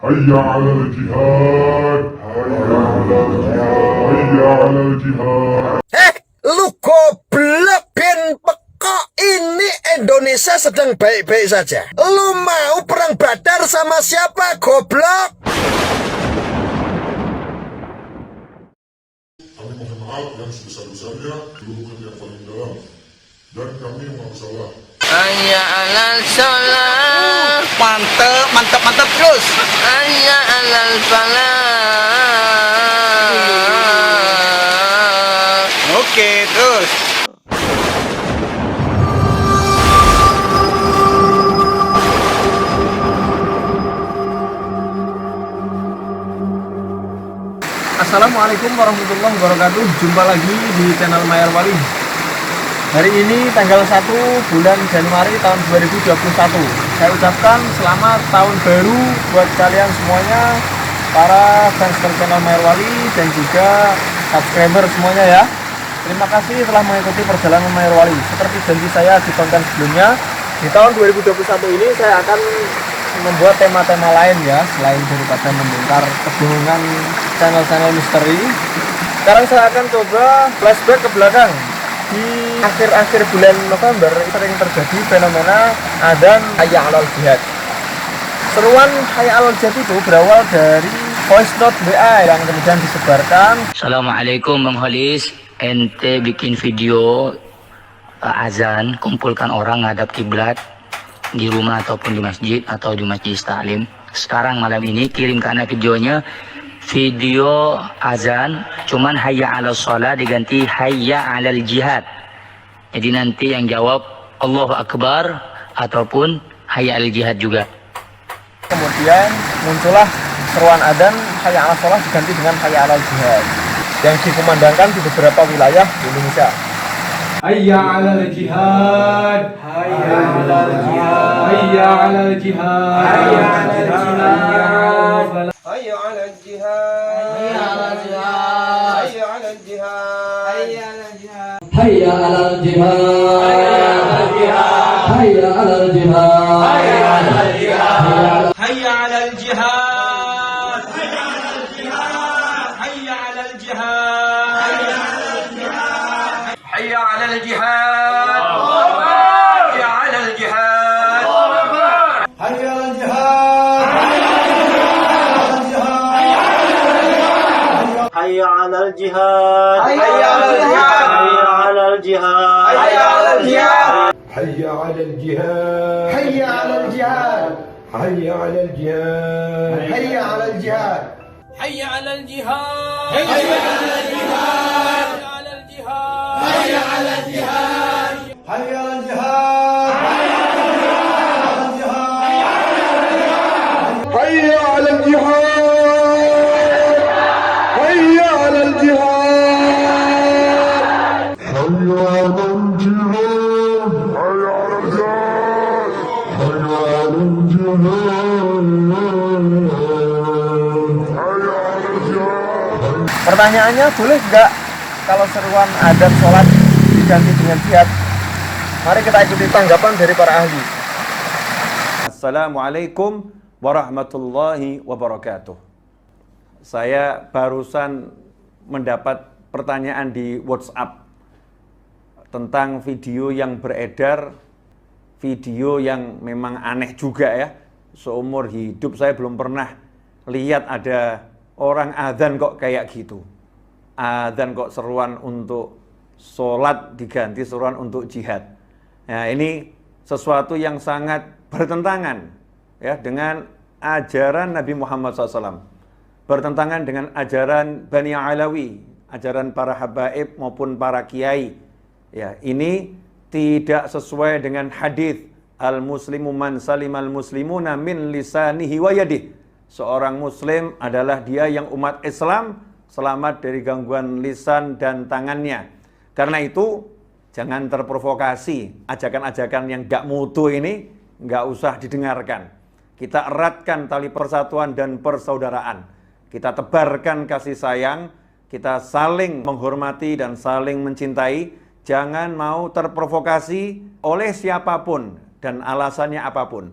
Hayya 'alal jihad. Hayya 'alal jihad. Hayya 'alal jihad. Lu goblok ben pekok. Ini Indonesia sedang baik-baik saja. Lu mau perang Badar sama siapa, goblok? Kami mohon maaf yang sebesar-besarnya, lubuk hati yang paling dalam, dan kami mengaku salah. Hayya alal sholat. Mantep terus. Hayya alal falah. Oke, terus. Assalamualaikum warahmatullahi wabarakatuh. Jumpa lagi di channel Mayar Wali. Hari ini tanggal 1 bulan Januari tahun 2021. Saya ucapkan selamat tahun baru buat kalian semuanya, para fans channel Mayar Wali dan juga subscriber semuanya ya. Terima kasih telah mengikuti perjalanan Mayar Wali. Seperti janji saya di konten sebelumnya, di tahun 2021 ini saya akan membuat tema-tema lain ya, selain daripada membongkar kebohongan channel-channel misteri. Sekarang saya akan coba flashback ke belakang. Di akhir-akhir bulan November sering terjadi fenomena adzan hayya 'alal jihad. Seruan hayya 'alal jihad itu berawal dari voice note WA yang kemudian disebarkan. Assalamualaikum Bang Holis. Ente bikin video azan, kumpulkan orang ngadap kiblat di rumah ataupun di masjid atau di majelis taklim. Sekarang malam ini kirim ke anak videonya, video azan cuman hayya 'alal sholat diganti hayya 'alal jihad. Jadi nanti yang jawab Allahu Akbar ataupun hayya 'alal jihad juga. Kemudian muncullah seruan adzan hayya 'alal sholat diganti dengan hayya 'alal jihad yang dikumandangkan di beberapa wilayah di Indonesia. Hayya 'alal jihad, hayya 'alal jihad, hayya 'alal jihad, hayya 'alal jihad, Hayya 'alal jihad. Hayya 'alal jihad. Hayya 'alal jihad. Hayya 'alal jihad. hayya 'alal jihad, hayya 'alal jihad, hayya 'alal jihad, hayya 'alal jihad, hayya 'alal jihad, hayya 'alal jihad, hayya 'alal jihad, hayya 'alal jihad, hayya 'alal jihad, hayya 'alal jihad, hayya 'alal jihad, hayya 'alal jihad, Hayya 'alal jihad. hayya 'alal jihad, Hayya 'alal jihad. hayya 'alal jihad, hayya 'alal jihad, hayya 'alal jihad, hayya 'alal jihad, hayya 'alal jihad, Hayya 'alal jihad. Hayya 'alal jihad. Hayya 'alal jihad. Hayya 'alal jihad. Hayya 'alal jihad. Hayya 'alal jihad. Pertanyaannya, boleh nggak kalau seruan adzan sholat diganti dengan jihad? Mari kita ikuti tanggapan dari para ahli. Assalamualaikum warahmatullahi wabarakatuh. Saya barusan mendapat pertanyaan di WhatsApp tentang video yang beredar, video yang memang aneh juga ya. Seumur hidup saya belum pernah lihat ada orang adzan kok kayak gitu. Adzan kok seruan untuk sholat diganti seruan untuk jihad. Nah, ini sesuatu yang sangat bertentangan ya dengan ajaran Nabi Muhammad SAW, bertentangan dengan ajaran Bani Alawi, ajaran para habaib maupun para kiai. Ya, ini tidak sesuai dengan hadis al-muslimu man salimal muslimuna min lisanihi wa yadihi. Seorang muslim adalah dia yang umat Islam selamat dari gangguan lisan dan tangannya. Karena itu jangan terprovokasi, ajakan-ajakan yang gak mutu ini gak usah didengarkan. Kita eratkan tali persatuan dan persaudaraan. Kita tebarkan kasih sayang, kita saling menghormati dan saling mencintai. Jangan mau terprovokasi oleh siapapun dan alasannya apapun.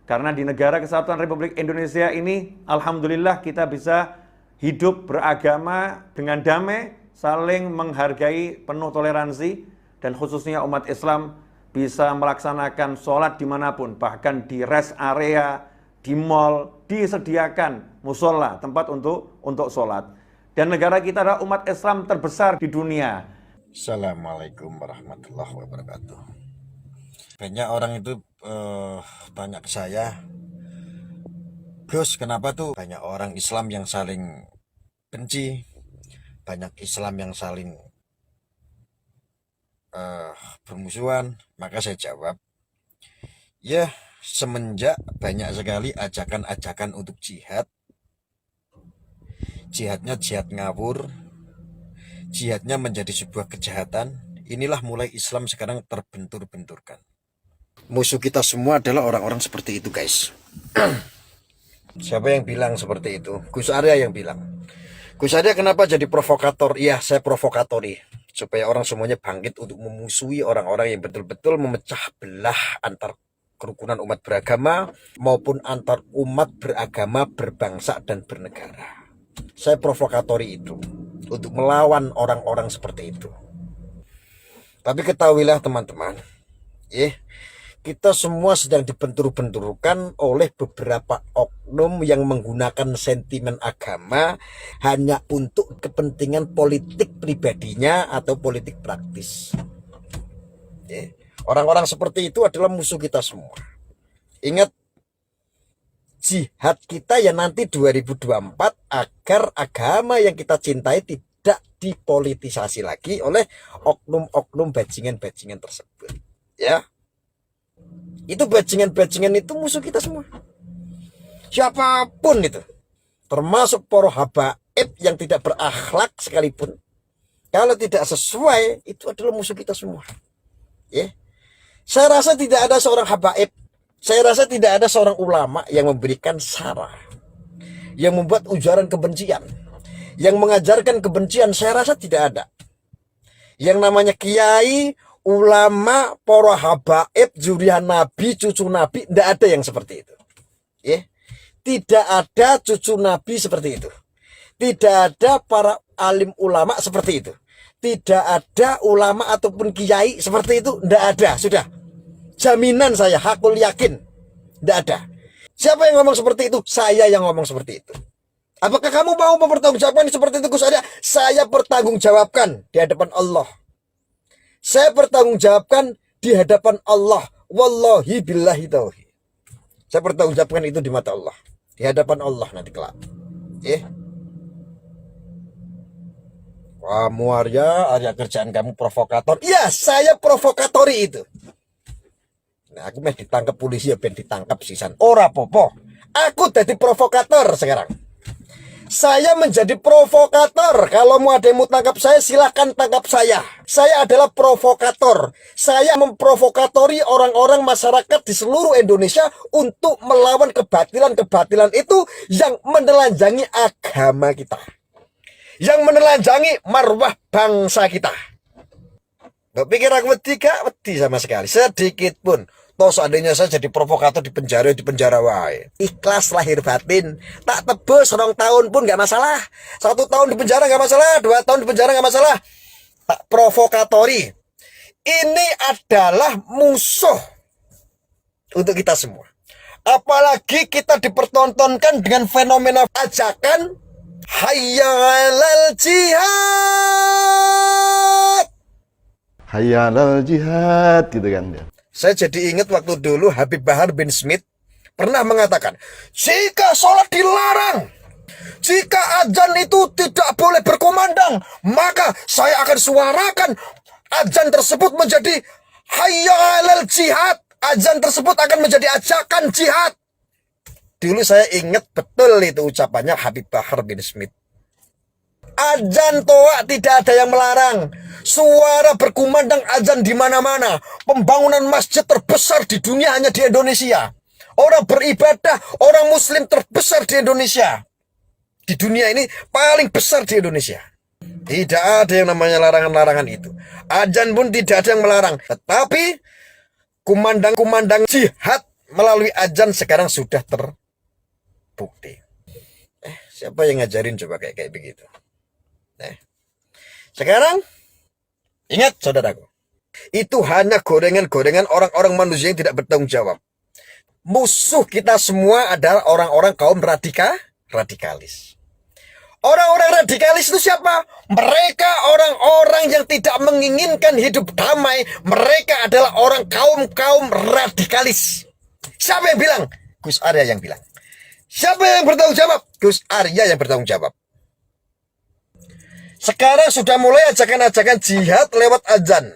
Karena di negara kesatuan Republik Indonesia ini, alhamdulillah kita bisa hidup beragama dengan damai, saling menghargai, penuh toleransi, dan khususnya umat Islam bisa melaksanakan sholat dimanapun, bahkan di rest area, di mall, disediakan musola, tempat untuk sholat. Dan negara kita adalah umat Islam terbesar di dunia. Assalamualaikum warahmatullahi wabarakatuh. Banyak orang itu tanya ke saya, Gus, kenapa tuh banyak orang Islam yang saling benci, banyak Islam yang saling bermusuhan? Maka saya jawab, ya semenjak banyak sekali ajakan-ajakan untuk jihad, jihadnya jihad ngawur, jihadnya menjadi sebuah kejahatan, inilah mulai Islam sekarang terbentur-benturkan. Musuh kita semua adalah orang-orang seperti itu, guys. Siapa yang bilang seperti itu? Gus Arya yang bilang. Gus Arya kenapa jadi provokator? Iya, saya provokatori. Supaya orang semuanya bangkit untuk memusuhi orang-orang yang betul-betul memecah belah antar kerukunan umat beragama maupun antar umat beragama, berbangsa, dan bernegara. Saya provokatori itu untuk melawan orang-orang seperti itu. Tapi ketahuilah teman-teman, kita semua sedang dibentur-benturkan oleh beberapa oknum yang menggunakan sentimen agama hanya untuk kepentingan politik pribadinya atau politik praktis. Orang-orang seperti itu adalah musuh kita semua. Ingat, jihad kita ya nanti 2024 agar agama yang kita cintai tidak dipolitisasi lagi oleh oknum-oknum bajingan-bajingan tersebut. Ya. Itu bajingan-bajingan itu musuh kita semua. Siapapun itu. Termasuk para habaib yang tidak berakhlak sekalipun. Kalau tidak sesuai, itu adalah musuh kita semua. Saya rasa tidak ada seorang habaib, saya rasa tidak ada seorang ulama yang memberikan saran, yang membuat ujaran kebencian, yang mengajarkan kebencian, saya rasa tidak ada. Yang namanya kiai, ulama, para habaib, zuriat Nabi, cucu Nabi, tidak ada yang seperti itu. Tidak ada cucu Nabi seperti itu. Tidak ada para alim ulama seperti itu. Tidak ada ulama ataupun kiai seperti itu. Tidak ada, sudah. Jaminan saya, hakul yakin. Tidak ada. Siapa yang ngomong seperti itu? Saya yang ngomong seperti itu. Apakah kamu mau mempertanggungjawabkan seperti itu, Gus Arya? Saya pertanggungjawabkan di hadapan Allah. Saya bertanggungjawabkan di hadapan Allah. Wallahi billahi tauhid. Saya bertanggungjawabkan itu di mata Allah. Di hadapan Allah nanti kelak. Kamu Arya kerjaan kamu provokator. Iya, saya provokatori itu. Nah, aku mau ditangkap polisi ya ben ditangkap sisan. Ora popo. Aku jadi provokator sekarang. Saya menjadi provokator. Kalau mau ada yang mau tangkap saya, silahkan tangkap saya. Saya adalah provokator. Saya memprovokatori orang-orang masyarakat di seluruh Indonesia untuk melawan kebatilan-kebatilan itu yang menelanjangi agama kita, yang menelanjangi marwah bangsa kita. Gak pikir aku wedi sama sekali, sedikit pun. Toh seandainya saya jadi provokator di penjara wae. Ikhlas lahir batin. Tak tebus 2 tahun pun gak masalah. 1 tahun di penjara gak masalah. 2 tahun di penjara gak masalah. Tak provokatori. Ini adalah musuh untuk kita semua. Apalagi kita dipertontonkan dengan fenomena ajakan hayya 'alal jihad. Hayya 'alal jihad gitu kan ya. Saya jadi ingat waktu dulu Habib Bahar bin Smith pernah mengatakan, jika sholat dilarang, jika azan itu tidak boleh berkumandang, maka saya akan suarakan azan tersebut menjadi hayya 'alal jihad. Azan tersebut akan menjadi ajakan jihad. Dulu saya ingat betul itu ucapannya Habib Bahar bin Smith. Azan toa tidak ada yang melarang. Suara berkumandang azan di mana-mana. Pembangunan masjid terbesar di dunia hanya di Indonesia. Orang beribadah, orang muslim terbesar di Indonesia. Di dunia ini paling besar di Indonesia. Tidak ada yang namanya larangan-larangan itu. Azan pun tidak ada yang melarang. Tetapi kumandang-kumandang jihad melalui azan sekarang sudah terbukti. Siapa yang ngajarin coba kayak begitu? Sekarang ingat saudaraku, itu hanya gorengan-gorengan orang-orang manusia yang tidak bertanggung jawab. Musuh kita semua adalah orang-orang kaum radikalis. Orang-orang radikalis itu siapa? Mereka orang-orang yang tidak menginginkan hidup damai. Mereka adalah orang kaum radikalis. Siapa yang bilang? Gus Arya yang bilang. Siapa yang bertanggung jawab? Gus Arya yang bertanggung jawab. Sekarang sudah mulai ajakan-ajakan jihad lewat azan.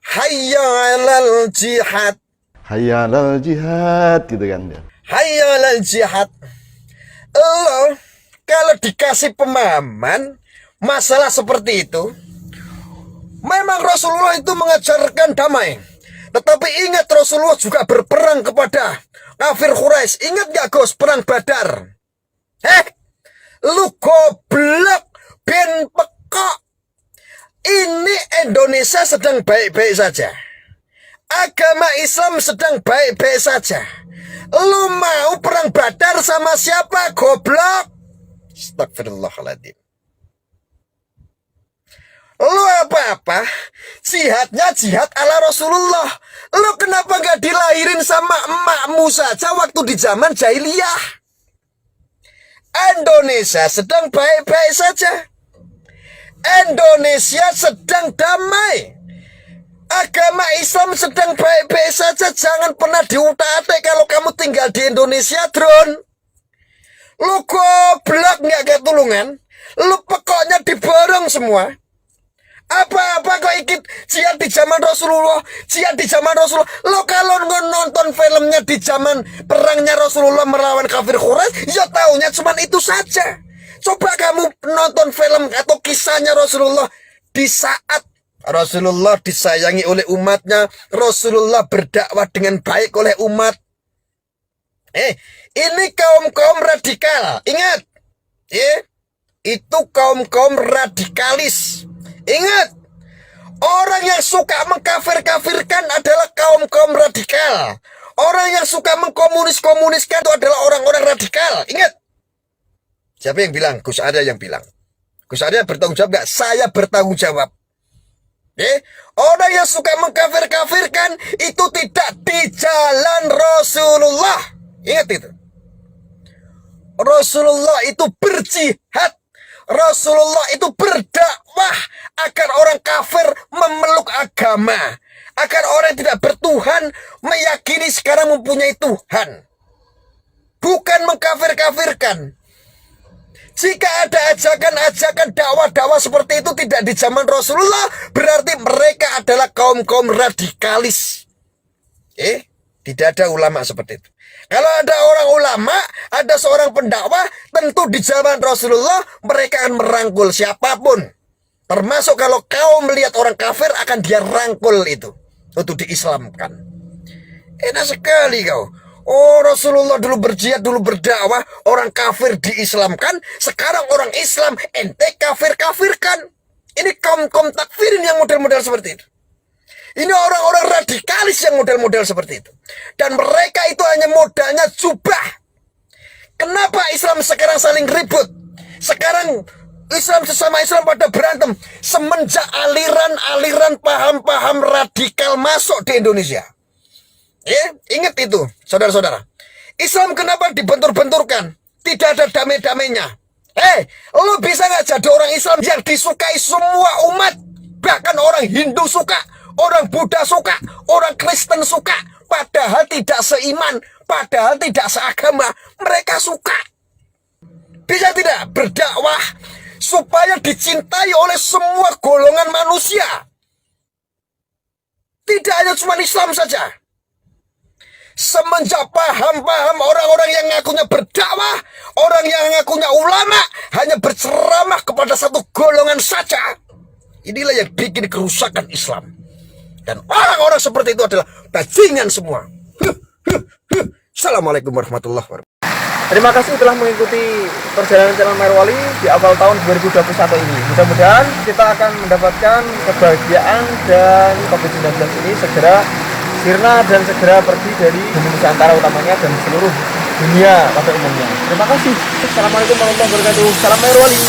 Hayya 'alal jihad. Hayya 'alal jihad gitu kan ya. Hayya 'alal jihad. Lo kalau dikasih pemahaman masalah seperti itu, memang Rasulullah itu mengajarkan damai. Tetapi ingat Rasulullah juga berperang kepada kafir Quraisy. Ingat gak Gus perang Badar? Lu goblok ben pekok. Ini Indonesia sedang baik-baik saja. Agama Islam sedang baik-baik saja. Lu mau perang Badar sama siapa goblok? Astagfirullahaladzim. Lu apa-apa jihadnya jihad ala Rasulullah. Lu kenapa gak dilahirin sama emakmu saja waktu di zaman jahiliyah? Indonesia sedang baik-baik saja. Indonesia sedang damai. Agama Islam sedang baik-baik saja. Jangan pernah diutak-atik kalau kamu tinggal di Indonesia, drone. Lu goblok nggak ketulungan. Lu pokoknya diborong semua. Apa-apa kok ikut jihad di zaman Rasulullah. Jihad di zaman Rasulullah. Lu kalau nonton filmnya di zaman perangnya Rasulullah melawan kafir Quraisy, ya taunya cuma itu saja. Coba kamu nonton film atau kisahnya Rasulullah di saat Rasulullah disayangi oleh umatnya, Rasulullah berdakwah dengan baik oleh umat. Ini kaum-kaum radikal. Ingat, itu kaum-kaum radikalis. Ingat, orang yang suka mengkafir-kafirkan adalah kaum-kaum radikal. Orang yang suka mengkomunis-komuniskan itu adalah orang-orang radikal. Ingat. Siapa yang bilang? Gus Arya yang bilang. Gus Arya bertanggung jawab gak? Saya bertanggung jawab. Orang yang suka mengkafir-kafirkan itu tidak di jalan Rasulullah. Ingat itu. Rasulullah itu berjihad. Rasulullah itu berdakwah agar orang kafir memeluk agama. Agar orang yang tidak bertuhan meyakini sekarang mempunyai Tuhan. Bukan mengkafir-kafirkan. Jika ada ajakan-ajakan dakwah-dakwah seperti itu tidak di zaman Rasulullah, berarti mereka adalah kaum-kaum radikalis. Tidak ada ulama seperti itu. Kalau ada orang ulama, ada seorang pendakwah, tentu di zaman Rasulullah mereka akan merangkul siapapun. Termasuk kalau kau melihat orang kafir akan dia rangkul itu untuk diislamkan. Enak sekali kau. Oh, Rasulullah dulu berjihad, dulu berdakwah, orang kafir diislamkan, sekarang orang Islam ente kafir-kafirkan. Ini kaum-kaum takfirin yang model-model seperti itu. Ini orang-orang radikalis yang model-model seperti itu. Dan mereka itu hanya modalnya jubah. Kenapa Islam sekarang saling ribut? Sekarang Islam sesama Islam pada berantem semenjak aliran-aliran paham-paham radikal masuk di Indonesia. Ingat itu, saudara-saudara. Islam kenapa dibentur-benturkan? Tidak ada damai-damainya. Lo bisa nggak jadi orang Islam yang disukai semua umat? Bahkan orang Hindu suka, orang Buddha suka, orang Kristen suka. Padahal tidak seiman, padahal tidak seagama. Mereka suka. Bisa tidak berdakwah supaya dicintai oleh semua golongan manusia? Tidak hanya cuma Islam saja. Semenjak paham-paham orang-orang yang ngakunya berdakwah, orang yang ngakunya ulama, hanya berceramah kepada satu golongan saja. Inilah yang bikin kerusakan Islam. Dan orang-orang seperti itu adalah bajingan semua. Assalamualaikum warahmatullahi wabarakatuh. Terima kasih telah mengikuti perjalanan channel Merwali di awal tahun 2021 ini. Mudah-mudahan kita akan mendapatkan kebahagiaan dan COVID-19 ini segera sirna dan segera pergi dari bumi Nusantara utamanya dan seluruh dunia pada umumnya. Terima kasih. Assalamualaikum warahmatullahi wabarakatuh. Salam Mayor Wali.